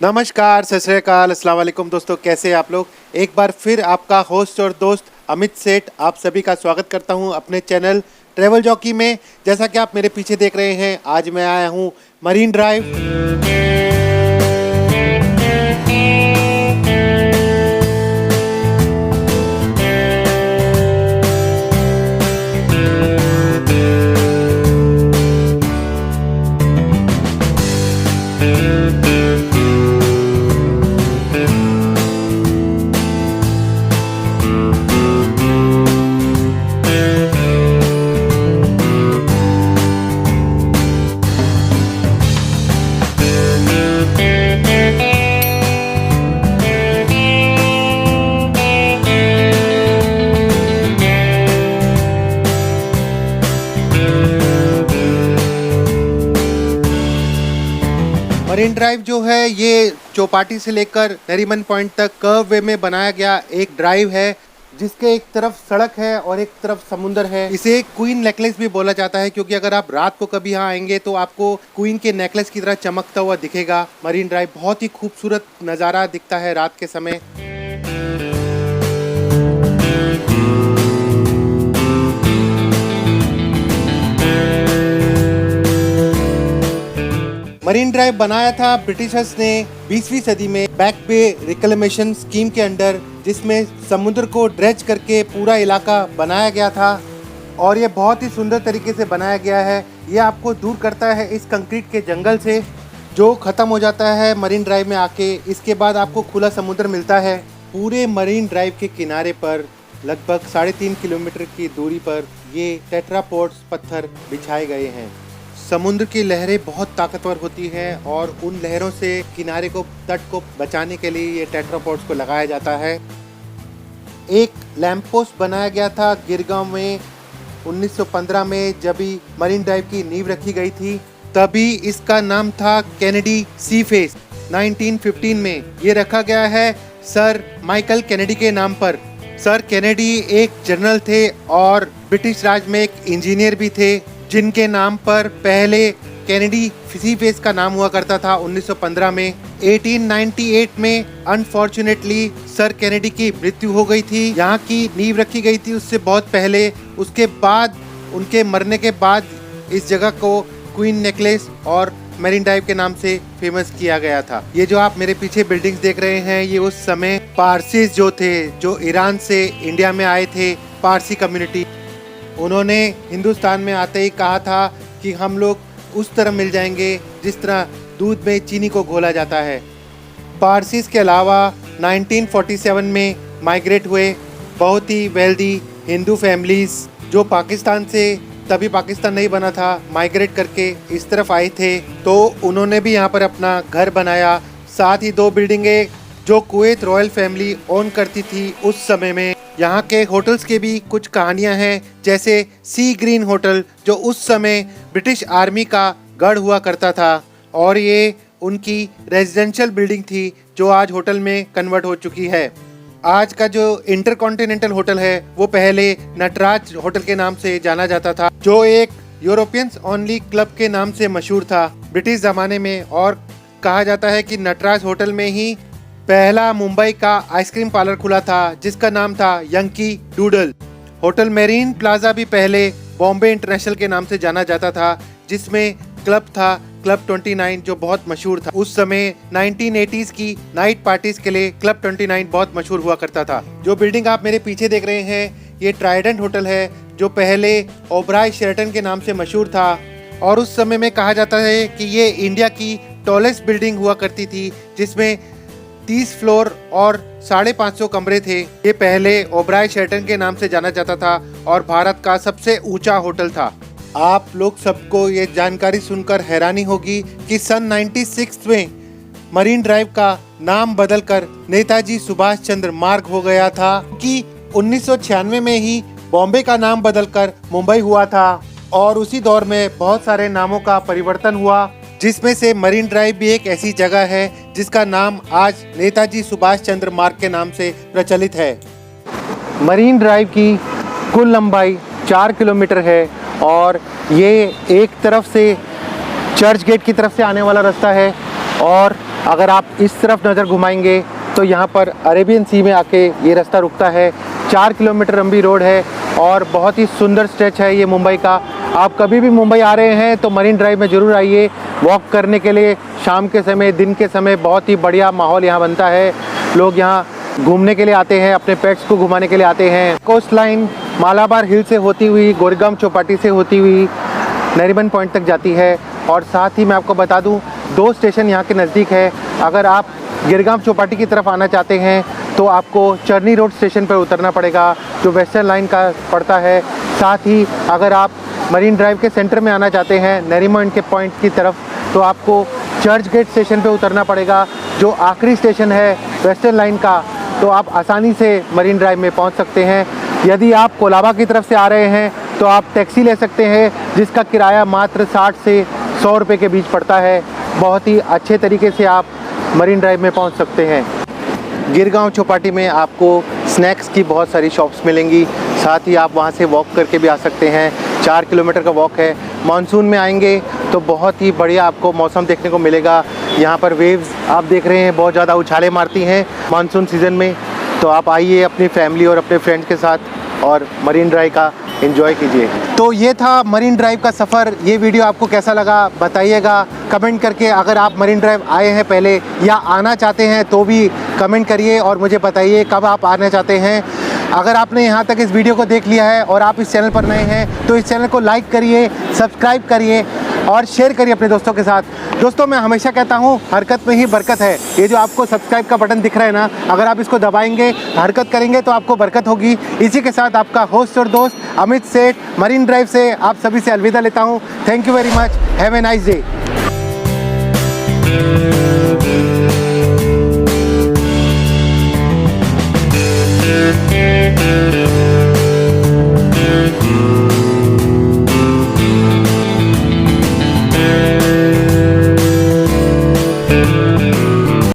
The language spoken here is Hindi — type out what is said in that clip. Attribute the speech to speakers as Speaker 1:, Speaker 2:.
Speaker 1: नमस्कार, सत श्री अकाल, अस्सलाम वालेकुम दोस्तों, कैसे हैं आप लोग। एक बार फिर आपका होस्ट और दोस्त अमित सेठ आप सभी का स्वागत करता हूं अपने चैनल ट्रैवल जॉकी में। जैसा कि आप मेरे पीछे देख रहे हैं, आज मैं आया हूं मरीन ड्राइव। मरीन ड्राइव जो है ये चौपाटी से लेकर नरीमन पॉइंट तक कर्व वे में बनाया गया एक ड्राइव है, जिसके एक तरफ सड़क है और एक तरफ समुंदर है। इसे क्वीन नेकलेस भी बोला जाता है, क्योंकि अगर आप रात को कभी यहाँ आएंगे तो आपको क्वीन के नेकलेस की तरह चमकता हुआ दिखेगा। मरीन ड्राइव बहुत ही खूबसूरत नज़ारा दिखता है रात के समय। मरीन ड्राइव बनाया था ब्रिटिशर्स ने 20वीं सदी में बैक बे रिक्लेमेशन स्कीम के अंडर, जिसमें समुद्र को ड्रेज करके पूरा इलाका बनाया गया था और ये बहुत ही सुंदर तरीके से बनाया गया है। ये आपको दूर करता है इस कंक्रीट के जंगल से जो ख़त्म हो जाता है मरीन ड्राइव में आके। इसके बाद आपको खुला समुद्र मिलता है। पूरे मरीन ड्राइव के किनारे पर लगभग 3.5 किलोमीटर की दूरी पर ये टेट्रापोड्स पत्थर बिछाए गए हैं। समुद्र की लहरें बहुत ताकतवर होती हैं और उन लहरों से किनारे को, तट को बचाने के लिए ये टेट्रापोड्स को लगाया जाता है। एक लैंप पोस्ट बनाया गया था गिरगांव में 1915 में, जब भी मरीन ड्राइव की नींव रखी गई थी। तभी इसका नाम था कैनेडी सी फेस। 1915 में ये रखा गया है सर माइकल कैनेडी के नाम पर। सर कैनेडी एक जनरल थे और ब्रिटिश राज में एक इंजीनियर भी थे, जिनके नाम पर पहले कैनेडी सी फेस का नाम हुआ करता था 1915 में। 1898 में अनफॉर्चुनेटली सर कैनेडी की मृत्यु हो गई थी। यहाँ की नींव रखी गई थी उससे बहुत पहले। उसके बाद उनके मरने के बाद इस जगह को क्वीन नेकलेस और मरीन ड्राइव के नाम से फेमस किया गया था। ये जो आप मेरे पीछे बिल्डिंग्स देख रहे हैं, ये उस समय पारसीज जो थे, जो ईरान से इंडिया में आए थे, पारसी कम्युनिटी, उन्होंने हिंदुस्तान में आते ही कहा था कि हम लोग उस तरह मिल जाएंगे जिस तरह दूध में चीनी को घोला जाता है। पारसीज के अलावा 1947 में माइग्रेट हुए बहुत ही वेल्दी हिंदू फैमिलीज, जो पाकिस्तान से, तभी पाकिस्तान नहीं बना था, माइग्रेट करके इस तरफ आए थे। तो उन्होंने भी यहाँ पर अपना घर बनाया। साथ ही 2 बिल्डिंगें जो कुवैत रॉयल फैमिली ओन करती थी उस समय में। यहाँ के होटल्स के भी कुछ कहानियाँ हैं, जैसे सी ग्रीन होटल, जो उस समय ब्रिटिश आर्मी का गढ़ हुआ करता था और ये उनकी रेजिडेंशियल बिल्डिंग थी, जो आज होटल में कन्वर्ट हो चुकी है। आज का जो इंटरकॉन्टिनेंटल होटल है वो पहले नटराज होटल के नाम से जाना जाता था, जो एक यूरोपियंस ओनली क्लब के नाम से मशहूर था ब्रिटिश ज़माने में। और कहा जाता है कि नटराज होटल में ही पहला मुंबई का आइसक्रीम पार्लर खुला था, जिसका नाम था Yankee doodle. Hotel marine plaza भी पहले बॉम्बे इंटरनेशनल के नाम से जाना जाता था, जिसमें क्लब था, क्लब 29, जो बहुत मशहूर था। उस समय 1980s की नाइट पार्टीज के लिए क्लब 29 बहुत मशहूर हुआ करता था। जो बिल्डिंग आप मेरे पीछे देख रहे हैं, ये ट्राइडेंट होटल है, जो पहले ओबराय शेरटन के नाम से मशहूर था। और उस समय में कहा जाता है कि ये इंडिया की टॉलेस्ट बिल्डिंग हुआ करती थी, जिसमें 30 फ्लोर और 550 कमरे थे। ये पहले ओबराय शेरटन के नाम से जाना जाता था और भारत का सबसे ऊंचा होटल था। आप लोग सबको ये जानकारी सुनकर हैरानी होगी कि सन 96 में मरीन ड्राइव का नाम बदलकर नेताजी सुभाष चंद्र मार्ग हो गया था, कि 1996 में ही बॉम्बे का नाम बदलकर मुंबई हुआ था। और उसी दौर में बहुत सारे नामों का परिवर्तन हुआ, जिसमें से मरीन ड्राइव भी एक ऐसी जगह है जिसका नाम आज नेताजी सुभाष चंद्र मार्ग के नाम से प्रचलित है। मरीन ड्राइव की कुल लंबाई 4 किलोमीटर है और ये एक तरफ से चर्च गेट की तरफ से आने वाला रास्ता है और अगर आप इस तरफ नज़र घुमाएंगे तो यहाँ पर अरेबियन सी में आके ये रास्ता रुकता है। 4 किलोमीटर लंबी रोड है और बहुत ही सुंदर स्ट्रेच है ये मुंबई का। आप कभी भी मुंबई आ रहे हैं तो मरीन ड्राइव में ज़रूर आइए वॉक करने के लिए। शाम के समय, दिन के समय बहुत ही बढ़िया माहौल यहाँ बनता है। लोग यहाँ घूमने के लिए आते हैं, अपने पेट्स को घुमाने के लिए आते हैं। कोस्ट लाइन मालाबार हिल से होती हुई, गोरेगांव चौपाटी से होती हुई नरीमन पॉइंट तक जाती है। और साथ ही मैं आपको बता दूं 2 स्टेशन यहाँ के नज़दीक है। अगर आप गिरगांव चौपाटी की तरफ आना चाहते हैं तो आपको चरनी रोड स्टेशन पर उतरना पड़ेगा जो वेस्टर्न लाइन का पड़ता है। साथ ही अगर आप मरीन ड्राइव के सेंटर में आना चाहते हैं नरीमन के पॉइंट की तरफ तो आपको चर्च गेट स्टेशन पर उतरना पड़ेगा जो आखिरी स्टेशन है वेस्टर्न लाइन का। तो आप आसानी से मरीन ड्राइव में पहुंच सकते हैं। यदि आप कोलाबा की तरफ से आ रहे हैं तो आप टैक्सी ले सकते हैं जिसका किराया मात्र 60 से 100 रुपये के बीच पड़ता है। बहुत ही अच्छे तरीके से आप मरीन ड्राइव में पहुंच सकते हैं। गिरगांव चौपाटी में आपको स्नैक्स की बहुत सारी शॉप्स मिलेंगी। साथ ही आप वहां से वॉक करके भी आ सकते हैं। 4 किलोमीटर का वॉक है। मानसून में आएंगे तो बहुत ही बढ़िया आपको मौसम देखने को मिलेगा। यहाँ पर वेव्स आप देख रहे हैं बहुत ज़्यादा उछाले मारती हैं मानसून सीज़न में। तो आप आइए अपनी फैमिली और अपने फ्रेंड्स के साथ और मरीन ड्राइव का एंजॉय कीजिए। तो ये था मरीन ड्राइव का सफ़र। ये वीडियो आपको कैसा लगा बताइएगा कमेंट करके। अगर आप मरीन ड्राइव आए हैं पहले या आना चाहते हैं तो भी कमेंट करिए और मुझे बताइए कब आप आना चाहते हैं। अगर आपने यहाँ तक इस वीडियो को देख लिया है और आप इस चैनल पर नए हैं तो इस चैनल को लाइक करिए, सब्सक्राइब करिए और शेयर करिए अपने दोस्तों के साथ। दोस्तों मैं हमेशा कहता हूँ हरकत में ही बरकत है। ये जो आपको सब्सक्राइब का बटन दिख रहा है ना, अगर आप इसको दबाएंगे, हरकत करेंगे तो आपको बरकत होगी। इसी के साथ आपका होस्ट और दोस्त अमित सेठ मरीन ड्राइव से आप सभी से अलविदा लेता हूँ। Thank you very much. Have a nice day.